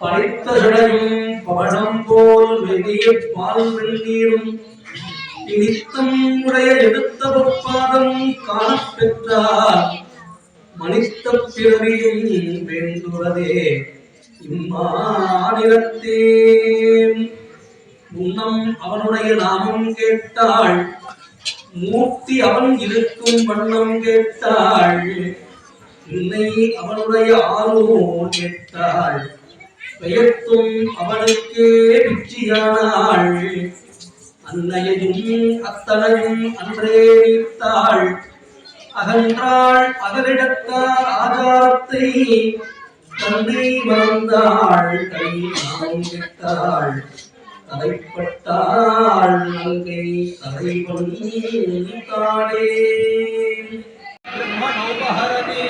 படைத்த சடையும் பவழம் போல் வெதிய பால் வெள்ளீரும் இனித்தம் உடைய எடுத்த பொற்பாதம் காணப்பெற்றார் மனித்த பிறவியும் வேண்டுவதே இம்மாநிலத்தே. முன்னம் அவனுடைய நாமம் கேட்டாள், மூர்த்தி அவன் இருக்கும் வண்ணம் கேட்டாள், இல்லை அவனுடைய ஆளோ கேட்டாள், பெயர்த்தும் அவனுக்கே பிச்சியானாள். அன்னையையும் அத்தனையும் அன்றே நீத்தாள், அகன்றாள் அகலிடத்தார் ஆதாரத்தை தன்னை மறந்தாள். கை நாமம் கேட்டாள், தலைப்பட்டாள் நங்கை தலைவன் தானே. மனோபஹரதே